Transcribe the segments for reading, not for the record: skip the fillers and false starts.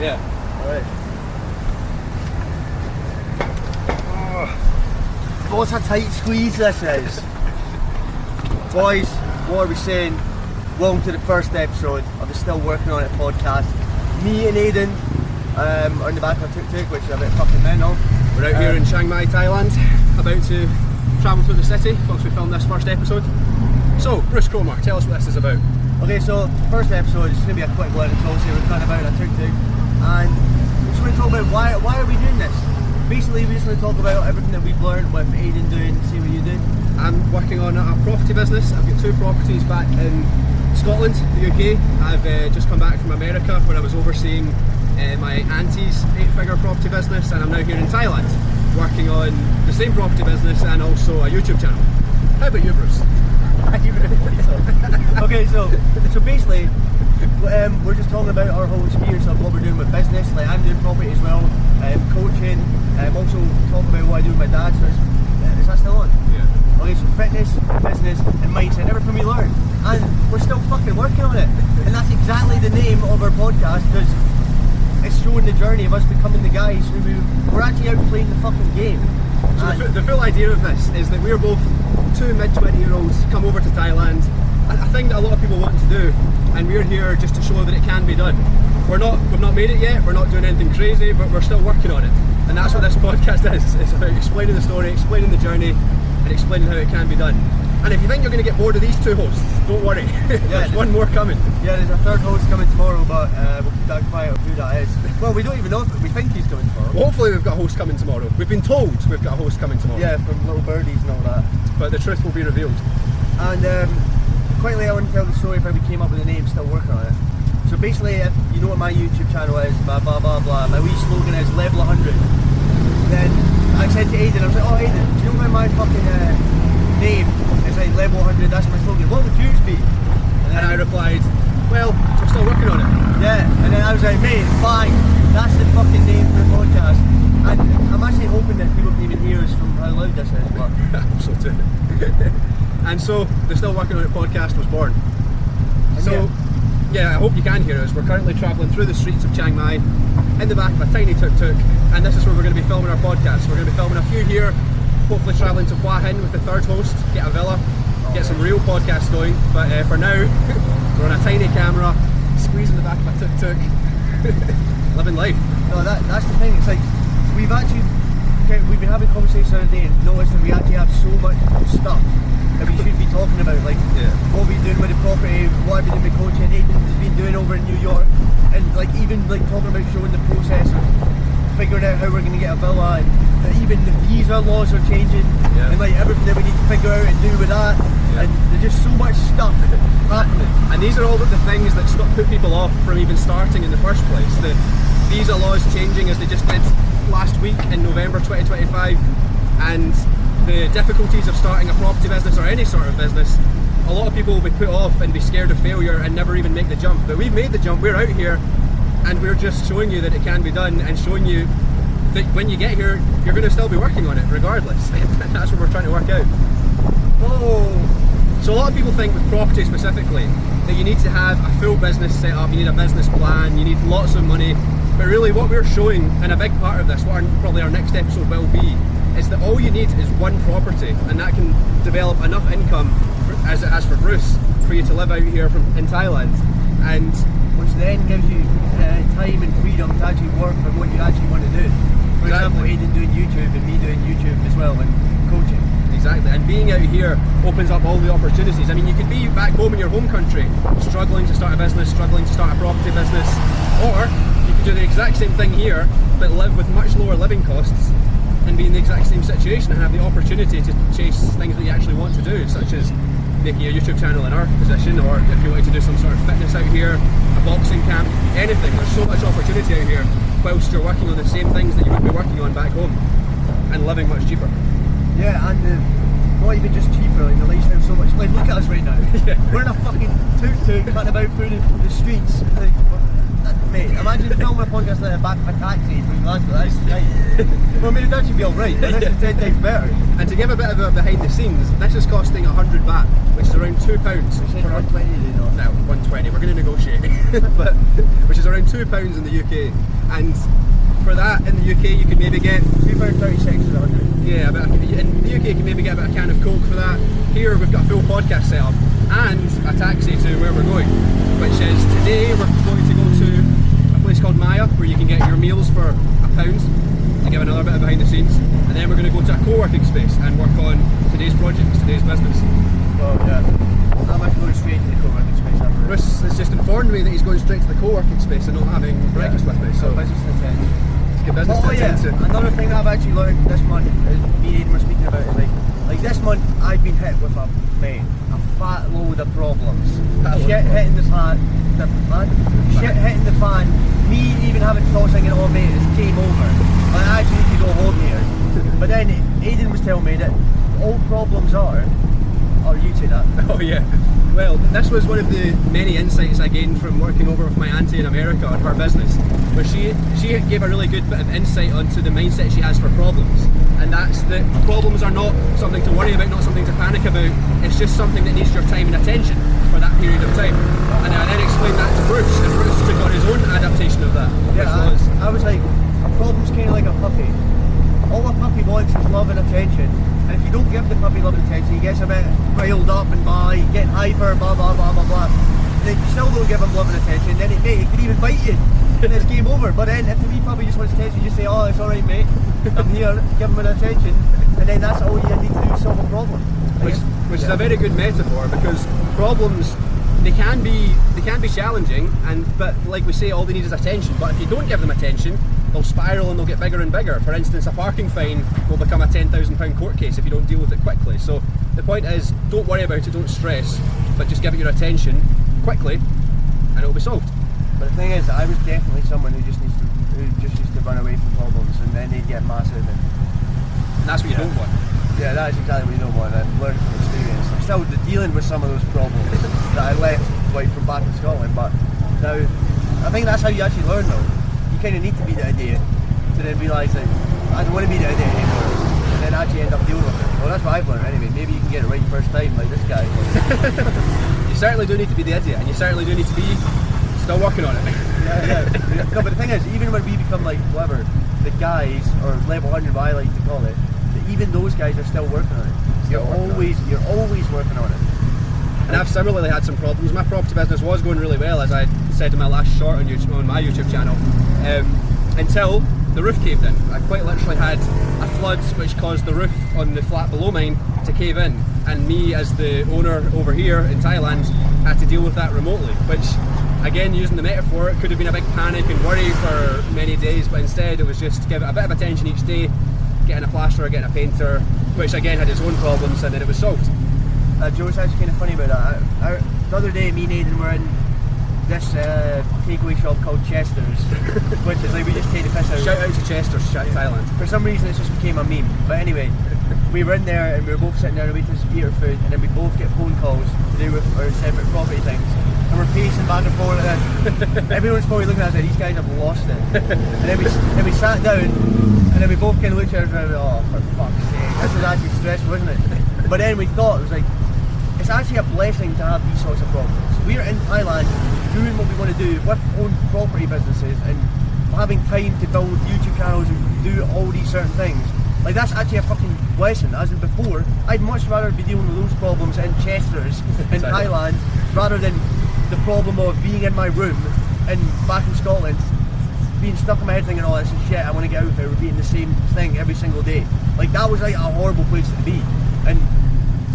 Yeah. Alright. Oh, what a tight squeeze this is. Boys, what are we saying? Welcome to the first episode of the Still Working On It podcast. Me and Aidan are in the back of a tuk-tuk, which is a bit fucking mental. We're out here in Chiang Mai, Thailand, about to travel through the city once we film this first episode. So, Bruce Cromer, tell us what this is about. Okay, so first episode is going to be a quick one. It's obviously we're kind of about a tuk-tuk, and we're just going to talk about why are we doing this. Basically, we just want to talk about everything that we've learned with Aidan doing, see what you do. I'm working on a property business. I've got 2 properties back in Scotland, the UK. I've just come back from America where I was overseeing my auntie's 8-figure property business, and I'm now here in Thailand working on the same property business and also a YouTube channel. How about you, Bruce? Okay, so basically we're just talking about our whole experience of what we're doing with business. Like, I'm doing property as well, coaching, also talking about what I do with my dad. So is that still on? Yeah. Okay, so fitness, business and mindset, everything we learn, and we're still fucking working on it, and that's exactly the name of our podcast, because it's showing the journey of us becoming the guys who we're actually out playing the fucking game. So the full idea of this is that we're both 2 mid-20-year-olds come over to Thailand, a thing that a lot of people want to do, and we're here just to show that it can be done. We've not made it yet, we're not doing anything crazy, but we're still working on it. And that's what this podcast is. It's about explaining the story, explaining the journey, and explaining how it can be done. And if you think you're going to get bored of these 2 hosts, don't worry. There's one more coming. Yeah, there's a 3rd host coming tomorrow, but we'll keep that quiet on who that is. Well, we don't even know if we think he's coming tomorrow. Well, hopefully we've got a host coming tomorrow. We've been told we've got a host coming tomorrow. Yeah, from Little Birdies and all that. But the truth will be revealed. And quickly, I want to tell the story of how we came up with the name, Still Working On It. So basically, if you know what my YouTube channel is, blah blah blah blah, my wee slogan is level 100. Then I said to Aidan, I was like, oh Aidan, do you know why my fucking name is like level 100, that's my slogan, what would yours be? And I replied, well, I'm still working on it. Yeah, and then I was like, mate, fine, that's the fucking name for the podcast. And I'm actually hoping that people can even hear us from how loud this is, but I hope so too. And so the Still Working On It podcast was born. So yeah, I hope you can hear us. We're currently travelling through the streets of Chiang Mai in the back of a tiny tuk-tuk, and this is where we're going to be filming our podcast. We're going to be filming a few here, hopefully travelling to Hua Hin with the 3rd host, get a villa, get some real podcasts going. But for now, we're on a tiny camera, squeezing the back of a tuk-tuk, living life. no, that's the thing. It's like we've been having conversations the other day and noticed that we actually have so much stuff that we should be talking about, like what we're doing with the property, what I've been doing with coaching, Aidan's been doing over in New York, and like even like talking about showing the process of figuring out how we're going to get a villa, and even the visa laws are changing, and like everything that we need to figure out and do with that, and there's just so much stuff happening. And these are all the things that put people off from even starting in the first place. The visa laws changing as they just did last week in November 2025, and the difficulties of starting a property business or any sort of business. A lot of people will be put off and be scared of failure and never even make the jump. But we've made the jump, we're out here, and we're just showing you that it can be done, and showing you that when you get here, you're going to still be working on it regardless. And that's what we're trying to work out. So a lot of people think with property specifically that you need to have a full business set up, you need a business plan, you need lots of money. But really what we're showing, and a big part of this, what probably our next episode will be, is that all you need is one property, and that can develop enough income, as it has for Bruce, for you to live out here in Thailand. And which then gives you time and freedom to actually work on what you actually want to do. For example, Aidan doing YouTube and me doing YouTube as well, and coaching. Exactly, and being out here opens up all the opportunities. I mean, you could be back home in your home country, struggling to start a business, struggling to start a property business, or you could do the exact same thing here, but live with much lower living costs, and be in the exact same situation and have the opportunity to chase things that you actually want to do, such as making a YouTube channel in our position, or if you wanted to do some sort of fitness out here, a boxing camp, anything. There's so much opportunity out here whilst you're working on the same things that you would be working on back home, and living much cheaper. Yeah, and not even just cheaper, like the lifestyle's so much, like look at us right now. We're in a fucking tuk-tuk cutting about through the streets. Like, Mate, imagine filming a podcast like the back of a taxi from Glasgow. That's right. Well, I mean, it'd actually be alright, but this is 10 times better. And to give a bit of a behind the scenes, this is costing 100 baht, which is around £2. It's 120, you know. No, 120. We're going to negotiate, but which is around £2 in the UK. And for that in the UK, you can maybe get £2.36 is 100. yeah. In the UK, you can maybe get about a can of Coke for that. Here, we've got a full podcast set up and a taxi to where we're going, which is today we're going to go to a place called Maya, where you can get your meals for £1 to give another bit of behind the scenes, and then we're going to go to a co-working space and work on today's projects, today's business. Well, yeah. I'm actually going straight to the co-working space after this. Russ has just informed me that he's going straight to the co-working space and not having breakfast with me, so business to attend. it's good business to attend to. Another thing that I've actually learned this month, is me and Aidan were speaking about, is like this month I've been hit with a fat load of problems. Shit hitting the fan, shit hitting the fan, me even having thoughts thinking, oh mate, it's game over. Like, I actually need to go home here. But then Aidan was telling me that all problems are, oh, you say that. Oh yeah. Well, this was one of the many insights I gained from working over with my auntie in America on her business, where she gave a really good bit of insight onto the mindset she has for problems, and that's that problems are not something to worry about, not something to panic about. It's just something that needs your time and attention for that period of time. And I then explained that to Bruce, and Bruce took on his own adaptation of that. Yeah, I was like, a problem's kind of like a puppy. All a puppy wants is love and attention. And if you don't give the puppy love and attention, he gets a bit riled up and you get hyper, blah blah blah blah blah. And if you still don't give him love and attention, then it could even bite you, and it's game over. But then if the wee puppy just wants attention, you just say, oh, it's alright mate, I'm here, give him an attention, and then that's all you need to do is solve a problem. Which is a very good metaphor, because problems, they can be challenging, but like we say, all they need is attention. But if you don't give them attention, they'll spiral and they'll get bigger and bigger. For instance, a parking fine will become a £10,000 court case if you don't deal with it quickly. So the point is, don't worry about it, don't stress, but just give it your attention quickly and it'll be solved. But the thing is, I was definitely someone who just used to run away from problems, and then they'd get massive. And that's what you don't want. Yeah, that's exactly what you don't want. I've learned from experience. I'm still dealing with some of those problems that I left from back in Scotland, but now I think that's how you actually learn though. You kind of need to be the idiot to then realise that I don't want to be the idiot anymore, and then actually end up dealing with it. Well, that's what I've learned anyway. Maybe you can get it right first time, like this guy. You certainly do need to be the idiot, and you certainly do need to be still working on it. Yeah. No, but the thing is, even when we become like whatever, the guys, or level 100, what I like to call it, that even those guys are still working on it. You're always working on it. And I've similarly had some problems. My property business was going really well, as I said in my last short on my YouTube channel, until the roof caved in. I quite literally had a flood which caused the roof on the flat below mine to cave in, and me as the owner over here in Thailand had to deal with that remotely, which again, using the metaphor, it could have been a big panic and worry for many days, but instead it was just give it a bit of attention each day, getting a plasterer, getting a painter, which again had its own problems, and then it was solved. Joe's actually kind of funny about that. The other day, me and Aidan were in this takeaway shop called Chester's, which is like we just take the piss out. Shout out to Chester's, Thailand. For some reason, it just became a meme. But anyway, we were in there and we were both sitting there and waiting to eat our food, and then we both get phone calls to do with our separate property things, and we're pacing back and forth. And everyone's probably looking at us like, these guys have lost it. And then we sat down, and then we both kind of looked at each other and went, oh, for fuck's sake, this was actually stressful, wasn't it? But then we thought, it was like, it's actually a blessing to have these sorts of problems. We're in Thailand doing what we want to do with own property businesses and having time to build YouTube channels and do all these certain things. Like, that's actually a fucking blessing. As in before, I'd much rather be dealing with those problems in Chester's in Thailand rather than the problem of being in my room and back in Scotland being stuck in my head thinking, oh, this is shit, I want to get out of here, repeating the same thing every single day. Like, that was like a horrible place to be. And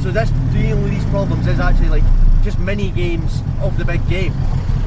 so this dealing with these problems is actually like just mini games of the big game.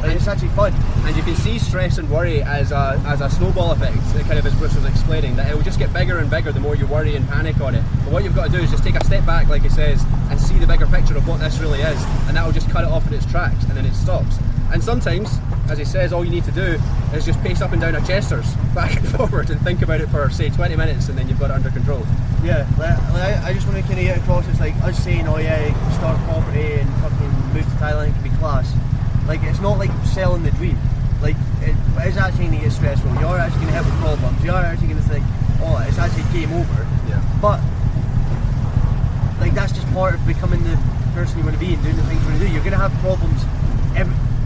Like, it's actually fun. And you can see stress and worry as a snowball effect, kind of as Bruce was explaining, that it will just get bigger and bigger the more you worry and panic on it. But what you've got to do is just take a step back, like he says, and see the bigger picture of what this really is, and that will just cut it off in its tracks, and then it stops. And sometimes, as he says, all you need to do is just pace up and down a Chester's back and forward and think about it for, say, 20 minutes, and then you've got it under control. Yeah, I just want to kind of get across, it's like us saying, oh yeah, start property and fucking move to Thailand can be class. Like, it's not like selling the dream. like it is actually going to get stressful. You are actually going to hit with problems. You are actually going to think, oh, it's actually game over. Yeah. But like that's just part of becoming the person you want to be and doing the things you want to do. You're going to have problems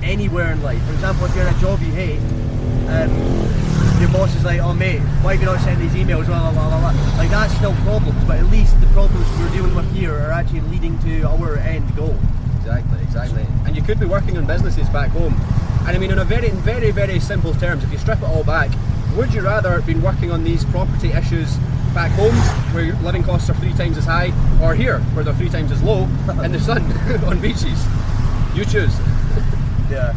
anywhere in life. For example, if you're in a job you hate, your boss is like, oh mate, why have you not sent these emails, blah, blah, blah, blah. Like that's still problems, but at least the problems we're dealing with here are actually leading to our end goal. Exactly. And you could be working on businesses back home. And I mean, in very, very simple terms, if you strip it all back, would you rather have been working on these property issues back home, where your living costs are 3 times as high, or here, where they're 3 times as low, in the sun, on beaches? You choose. Yeah.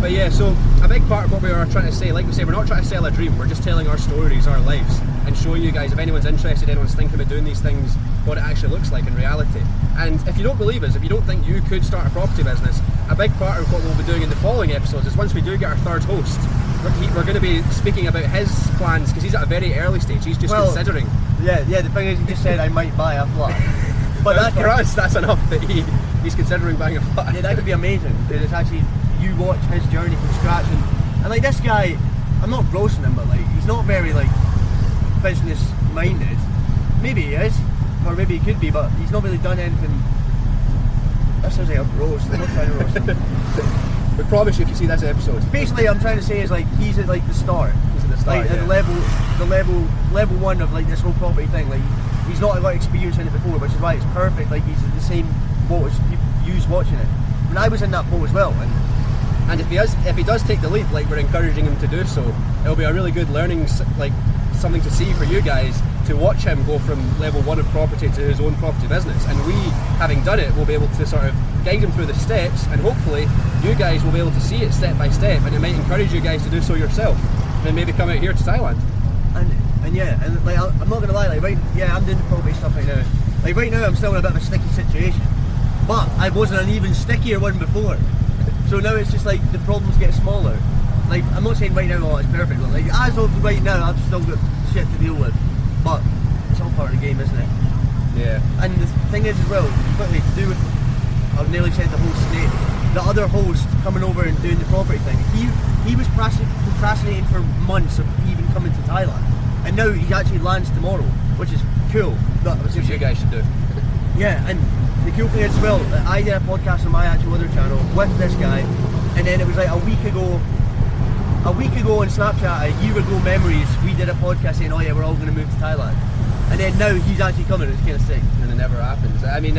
But yeah, so a big part of what we are trying to say, like we say, we're not trying to sell a dream, we're just telling our stories, our lives, and showing you guys, if anyone's interested, anyone's thinking about doing these things, what it actually looks like in reality. And if you don't believe us, if you don't think you could start a property business, a big part of what we'll be doing in the following episodes is once we do get our third host, we're going to be speaking about his plans, because he's at a very early stage, he's just considering. Yeah, the thing is, he just said I might buy a flat. But that, for us, that's enough that he's considering buying a flat. Yeah, that could be amazing, because it's actually, you watch his journey from scratch, and like this guy, I'm not roasting him, but like he's not very like business minded. Maybe he is, or maybe he could be, but he's not really done anything. That sounds like a roast. I'm not trying to roast him. We promise you, if you see this episode. Basically, I'm trying to say is like he's at like the start. He's at the start. Like at level 1 of like this whole property thing. Like he's not got experience in it before, which is why it's perfect. Like he's in the same boat as people use watching it. When I was in that boat as well, and if he does take the leap, like we're encouraging him to do so, it'll be a really good learning, like something to see for you guys, to watch him go from level 1 of property to his own property business. And we, having done it, will be able to sort of guide him through the steps, and hopefully you guys will be able to see it step by step, and it might encourage you guys to do so yourself, and maybe come out here to Thailand. And yeah, and like I'm not gonna lie, like I'm doing the property stuff right now. Like right now I'm still in a bit of a sticky situation, but I was in an even stickier one before. So now it's just like the problems get smaller. Like I'm not saying right now, oh it's perfect, but like as of right now I've still got shit to deal with. But it's all part of the game, isn't it? Yeah. And the thing is as well, quickly to do with, I've nearly said the host name, the other host coming over and doing the property thing, he was procrastinating for months of even coming to Thailand. And now he actually lands tomorrow, which is cool. Which you guys should do. Yeah, and the cool thing is as well, I did a podcast on my actual other channel with this guy, and then it was like a week ago on Snapchat, a year ago memories, we did a podcast saying, oh yeah, we're all going to move to Thailand. And then now he's actually coming, it's kind of sick. And it never happens. I mean,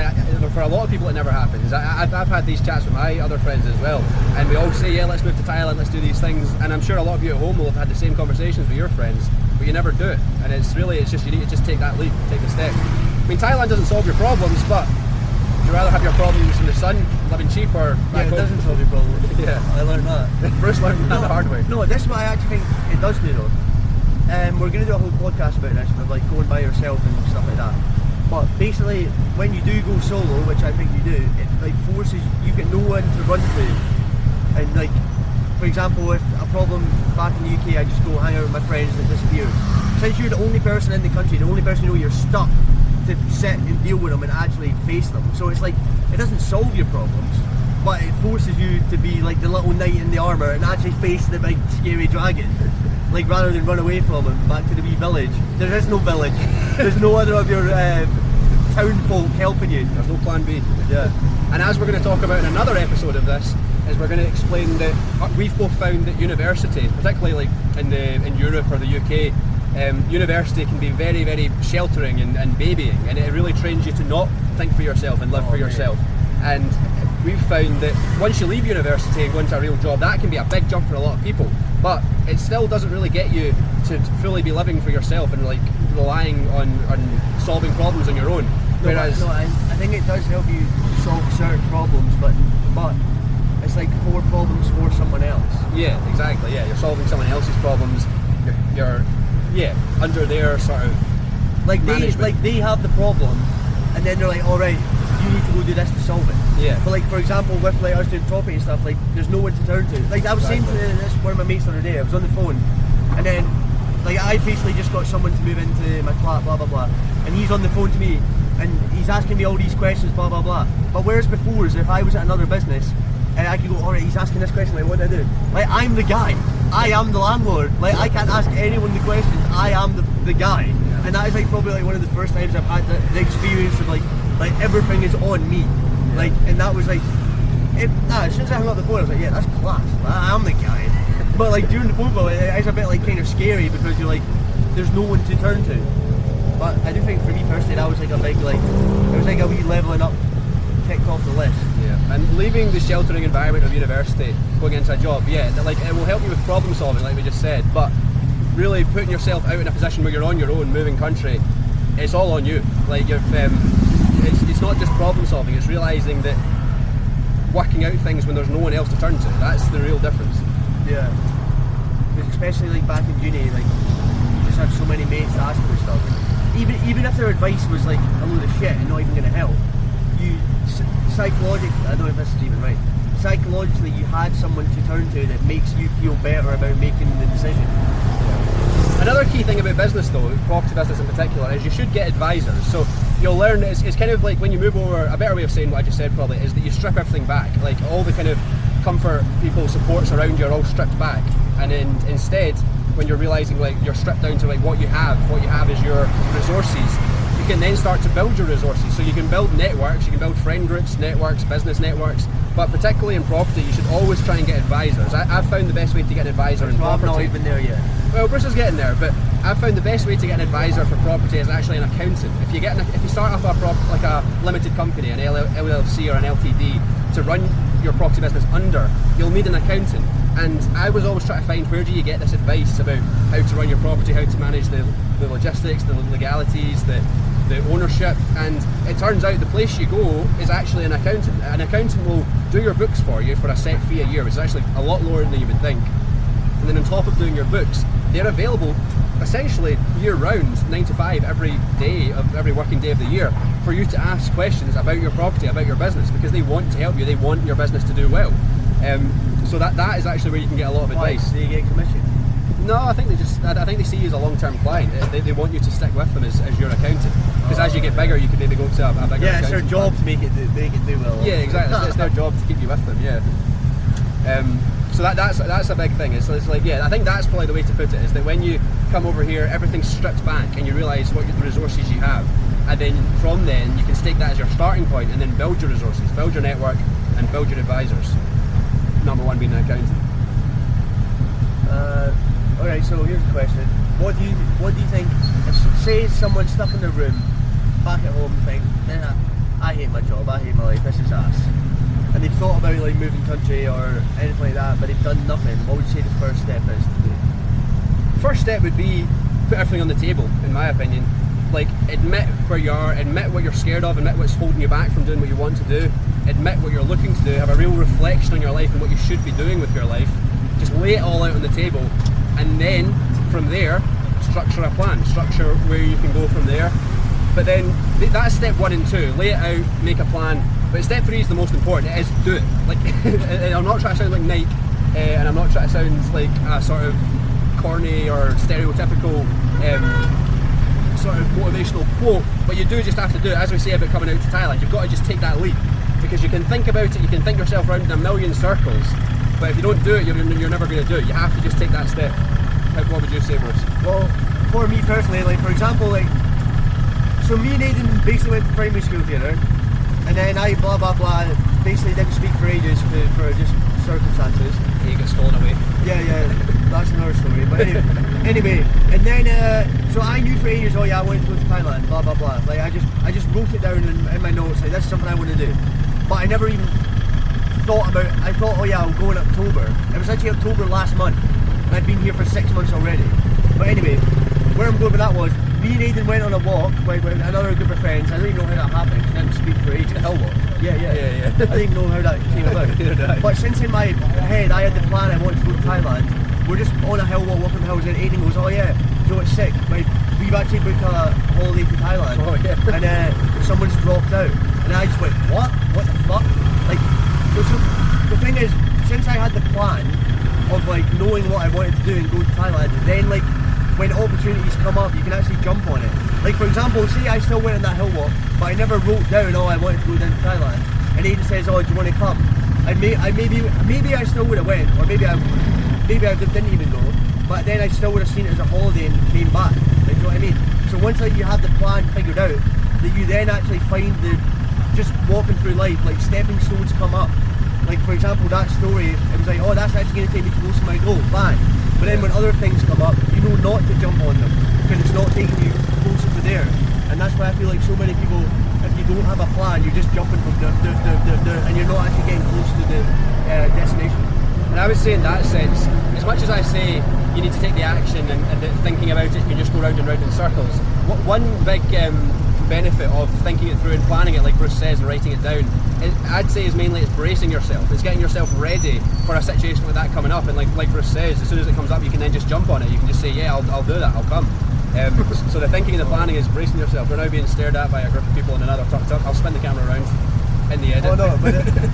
for a lot of people it never happens. I've had these chats with my other friends as well, and we all say, yeah, let's move to Thailand, let's do these things. And I'm sure a lot of you at home will have had the same conversations with your friends, but you never do it. And it's just, you need to just take that leap, take the step. I mean, Thailand doesn't solve your problems, but you'd rather have your problems in the sun, living cheap, or back home. It doesn't solve your problems. Yeah. I learned that. Bruce learned that the hard way. No, this is what I actually think it does do though. We're going to do a whole podcast about this, of like going by yourself and stuff like that. But basically, when you do go solo, which I think you do, it like forces, you get no one to run to. And like, for example, if a problem back in the UK, I just go hang out with my friends and it disappears. Since you're the only person in the country, the only person you know, you're stuck to sit and deal with them and actually face them. So it's like, it doesn't solve your problems, but it forces you to be like the little knight in the armour and actually face the big scary dragon. Like rather than run away from him back to the wee village. There is no village. There's no other of your town folk helping you. There's no plan B. Yeah. And as we're going to talk about in another episode of this, is we're going to explain that we've both found that university, particularly like in Europe or the UK, university can be very, very sheltering and babying, and it really trains you to not think for yourself and live for yourself. And we've found that once you leave university and go into a real job, that can be a big jump for a lot of people, but it still doesn't really get you to fully be living for yourself and like relying on solving problems on your own. Whereas I think it does help you solve certain problems, but it's like 4 problems for someone else. Yeah, exactly. Yeah, you're solving someone else's problems. You're under their sort of like management. they have the problem, and then they're like, all right, you need to go do this to solve it. Yeah. But like for example, with like us doing property and stuff, like there's no one to turn to. Like I was saying to this one of my mates the other day, I was on the phone, and then like I basically just got someone to move into my flat, blah blah blah, and he's on the phone to me, and he's asking me all these questions, blah blah blah. But whereas before, is if I was at another business, and I can go, alright, he's asking this question, like, what do I do? Like, I'm the guy. I am the landlord. Like, I can't ask anyone the questions. I am the guy. And that is like probably like one of the first times I've had the experience of like everything is on me. Like, and that was like, as soon as I hung up the phone, I was like, yeah, that's class. I am the guy. But like during the phone call, it's a bit like kind of scary because you're like, there's no one to turn to. But I do think for me personally, that was like a big like, it was like a wee leveling up, ticked off the list. Yeah, and leaving the sheltering environment of university, going into a job, yeah, like it will help you with problem solving, like we just said, but really putting yourself out in a position where you're on your own, moving country, it's all on you. Like you've, it's not just problem solving, it's realising that working out things when there's no one else to turn to, that's the real difference. Yeah, because especially like back in uni, like you just had so many mates to ask for stuff. Even if their advice was like a load of shit and not even going to help, you psychologically, I don't know if this is even right, psychologically you had someone to turn to that makes you feel better about making the decision. Another key thing about business though, property business in particular, is you should get advisors. So you'll learn, it's kind of like when you move over, a better way of saying what I just said probably is that you strip everything back. Like all the kind of comfort, people, supports around you are all stripped back. And then instead, when you're realising like you're stripped down to like what you have is your resources, you can then start to build your resources. So you can build networks, you can build friend groups, networks, business networks, but particularly in property, you should always try and get advisors. I've found the best way to get an advisor in property. I'm not even there yet. Well, Bruce is getting there, but I've found the best way to get an advisor for property is actually an accountant. If you start up like a limited company, an LLC or an LTD, to run your property business under, you'll need an accountant. And I was always trying to find, where do you get this advice about how to run your property, how to manage the logistics, the legalities, the ownership, and it turns out the place you go is actually an accountant. An accountant will do your books for you for a set fee a year, which is actually a lot lower than you would think. And then on top of doing your books, they're available essentially year-round, 9 to 5, every day of every working day of the year, for you to ask questions about your property, about your business, because they want to help you, they want your business to do well. So that is actually where you can get a lot of advice. Do you get commission? No, I think they see you as a long-term client. They want you to stick with them as your accountant, because as you get bigger, you can maybe go to a bigger. Yeah, it's their job to make it do well. Yeah, exactly. It's their job to keep you with them. Yeah. So that's a big thing. It's like, yeah, I think that's probably the way to put it, is that when you come over here, everything's stripped back and you realise what the resources you have, and then from then you can take that as your starting point and then build your resources, build your network and build your advisors. Number one being an accountant. Alright, so here's a question. What do you think, if say someone's stuck in their room, back at home, and think, nah, I hate my job, I hate my life, this is ass, and they've thought about like moving country or anything like that, but they've done nothing, what would you say the first step is to do? First step would be put everything on the table, in my opinion. Like, admit where you are, admit what you're scared of, admit what's holding you back from doing what you want to do, admit what you're looking to do, have a real reflection on your life and what you should be doing with your life. Just lay it all out on the table, and then from there, structure a plan, structure where you can go from there. But then that's step 1 and 2, lay it out, make a plan. But step 3 is the most important, it is do it. Like, I'm not trying to sound like Nike, and I'm not trying to sound like a sort of corny or stereotypical sort of motivational quote, but you do just have to do it. As we say about coming out to Thailand, you've got to just take that leap, because you can think about it, you can think yourself around in a million circles, but if you don't do it, you're never going to do it. You have to just take that step. What would you say, Bruce? Well, for me personally, like for example, like, so me and Aidan basically went to primary school together, and then I blah blah blah basically didn't speak for ages for just circumstances. You get stolen away. Yeah, that's another story. But anyway, and then so I knew for ages, oh yeah, I wanted to go to Thailand, blah blah blah. Like I just wrote it down in my notes, like this is something I want to do. But I never even thought about. I thought, oh yeah, I'll go in October. It was actually October last month, and I'd been here for 6 months already. But anyway, where I'm going with that was, me and Aidan went on a walk with another group of friends. I don't even know how that happened, because I didn't speak for ages. A hill walk? Yeah. I didn't even know how that came about. But since in my head I had the plan, I wanted to go to Thailand, we're just on a hill walk, walking the hills, and Aidan goes, oh yeah, Joe, it's sick. Like, we've actually booked a holiday to Thailand, and someone's dropped out. And I just went, what? What the fuck? Like, so the thing is, since I had the plan of like knowing what I wanted to do and go to Thailand, then like when opportunities come up, you can actually jump on it. Like for example, say I still went on that hill walk, but I never wrote down, oh I wanted to go down to Thailand, and Aidan says, oh do you want to come? maybe I still would have went, or maybe I didn't even go. But then I still would have seen it as a holiday and came back. Like, you know what I mean? So once you have the plan figured out, that you then actually find just walking through life, like stepping stones come up. Like for example, that story, it was like, oh, that's actually going to take me close to my goal, bang. But then when other things come up, you know not to jump on them because it's not taking you closer to there. And that's why I feel like so many people, if you don't have a plan, you're just jumping from and you're not actually getting close to the destination. And I would say in that sense, as much as I say you need to take the action and that thinking about it can just go round and round in circles, one big benefit of thinking it through and planning it, like Bruce says, and writing it down, I'd say is mainly it's bracing yourself. It's getting yourself ready for a situation like that coming up. And like Bruce says, as soon as it comes up, you can then just jump on it. You can just say, yeah, I'll do that, I'll come. So the thinking and the planning is bracing yourself. We're now being stared at by a group of people in another tuk-tuk. I'll spin the camera around in the edit. Oh no,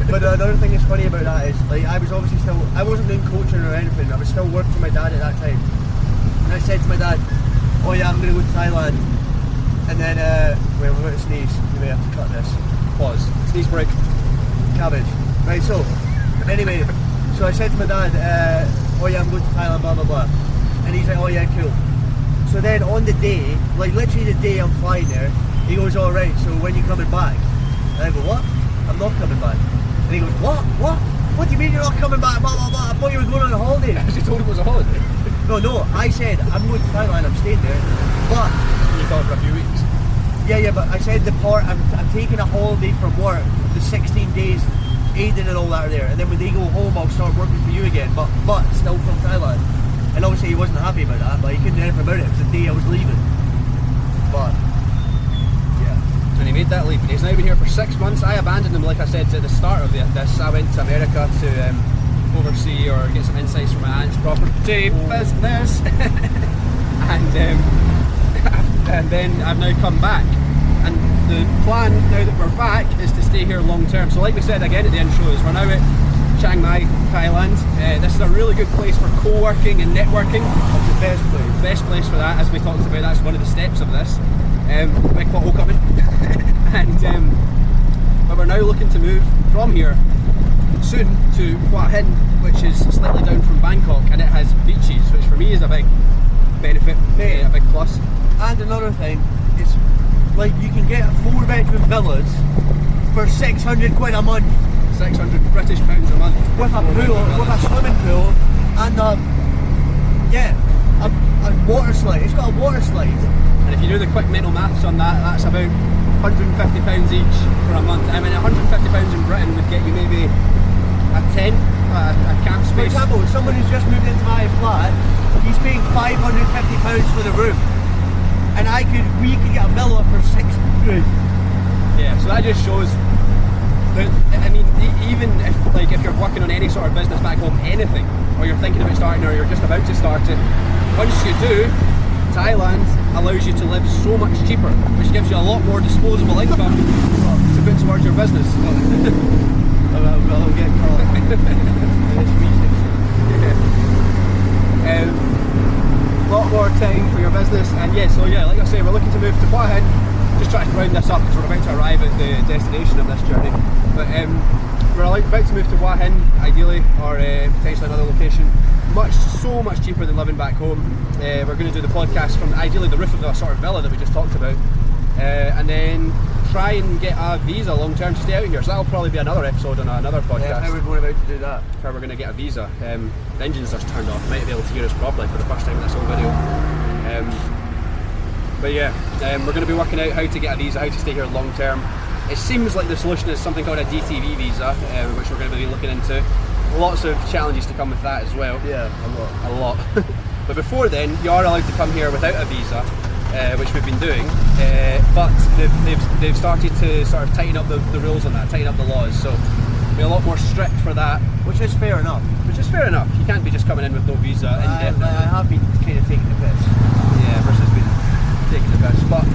but another thing that's funny about that is, like, I was obviously still, I wasn't doing coaching or anything. I was still working for my dad at that time. And I said to my dad, oh yeah, I'm going to go to Thailand. And then, wait, we're going to sneeze. You may have to cut this. Pause. Sneeze break. Cabbage. Right, so, anyway, so I said to my dad, oh yeah, I'm going to Thailand, blah, blah, blah. And he's like, oh yeah, cool. So then on the day, like literally the day I'm flying there, he goes, alright, so when you coming back? And I go, what? I'm not coming back. And he goes, what? What do you mean you're not coming back? Blah, blah, blah. I thought you were going on a holiday. I just told him it was a holiday. No, I said, I'm going to Thailand, I'm staying there, but... You thought for a few weeks. Yeah, but I said the part, I'm taking a holiday from work, the 16 days, Aiden and all that are there, and then when they go home I'll start working for you again, but still from Thailand. And obviously he wasn't happy about that, but he couldn't do anything about it. It was the day I was leaving. But, yeah. And he made that leap. He's now been here for 6 months. I abandoned him, like I said, at the start of this. I went to America to oversee or get some insights from my aunt's property business. And then I've now come back. And the plan, now that we're back, is to stay here long term. So like we said again at the intro, is we're now at Chiang Mai, Thailand. This is a really good place for co-working and networking. It's the best place. Best place for that, as we talked about. That's one of the steps of this. Big pothole coming. But we're now looking to move from here soon to Hua Hin, which is slightly down from Bangkok, and it has beaches, which for me is a big benefit, a big plus. And another thing, it's like you can get 4-bedroom villas for 600 quid a month. 600 British pounds a month. With a pool, with a swimming pool, and a water slide. It's got a water slide. And if you do the quick mental maths on that, that's about £150 each for a month. I mean, £150 in Britain would get you maybe a tent, a camp space. For example, someone who's just moved into my flat, he's paying £550 for the room. And we could get a villa for 600. Yeah, so that just shows that, I mean, even if you're working on any sort of business back home, anything, or you're thinking about starting or you're just about to start it, once you do, Thailand allows you to live so much cheaper, which gives you a lot more disposable income to put towards your business. I'll get caught. A lot more time for your business, and like I say, we're looking to move to Hua Hin. Just trying to round this up because we're about to arrive at the destination of this journey. But we're about to move to Hua Hin, ideally, or potentially another location. So much cheaper than living back home. We're going to do the podcast from ideally the roof of the sort of villa that we just talked about, and then try and get a visa long term to stay out here. So that'll probably be another episode on another podcast. Yeah, how we're going about to do that. How we're going to get a visa. The engine's just turned off. You might be able to hear us properly for the first time in this whole video. We're going to be working out how to get a visa, how to stay here long term. It seems like the solution is something called a DTV visa, which we're going to be looking into. Lots of challenges to come with that as well. Yeah, a lot. But before then, you are allowed to come here without a visa, which we've been doing. But they've started to sort of tighten up the rules on that, tighten up the laws. So be a lot more strict for that. Which is fair enough. You can't be just coming in with no visa indefinitely. I have been kind of taking the piss. Yeah, versus been taking the piss. But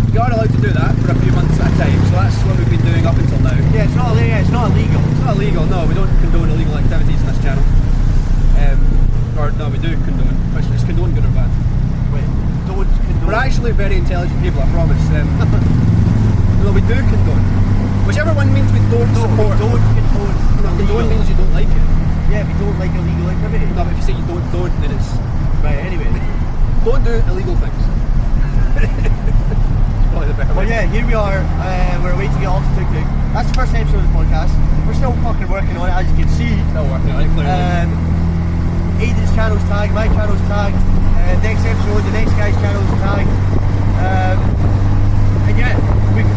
you are allowed to do that for a few months at a time. So that's what we've been doing up until now. Yeah, it's not illegal. It's not illegal, no. We don't condone illegal activities in this channel. Or no, we do condone. Which is condone good or bad? Wait, don't condone. We're actually very intelligent people, I promise. No, we do condone. Whichever one means we don't support. Don't condone. Don't means you don't like it. Yeah, if you don't like illegal activity. No, but if you say you don't, then it's... Right, anyway. Don't do illegal things. Probably the better Well, way. yeah, here we are. We're waiting to get off the tuk-tuk. That's the first episode of the podcast. We're still fucking working on it, as you can see. Still working on it, clearly. Aidan's channel's tagged, my channel's tagged. Next episode, the next guy's channel's tagged. And yeah,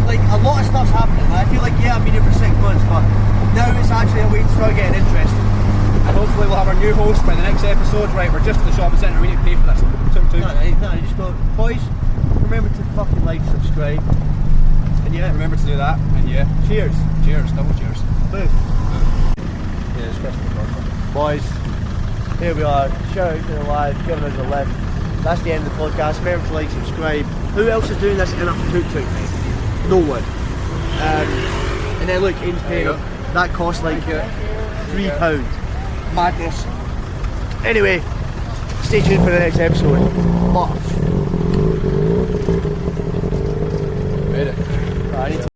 like a lot of stuff's happening. I feel like, yeah, I've been here for 6 months, but now it's actually a way to start getting interested. And hopefully we'll have our new host by the next episode. Right, we're just at the shopping centre, we need to pay for this. No, just go, boys, remember to fucking like, subscribe, and yeah, Remember to do that, and yeah. cheers. Cheers, double cheers. Boom. Yeah, it's first the Boys, here we are, shout out to the live, giving us a lift. That's the end of the podcast. Remember to like, subscribe. Who else is doing this in a tuk-tuk? No one. And then look, Aidan's paying There up. you go. That costs like £3. Madness. Anyway, stay tuned for the next episode. Love. Ready? I need to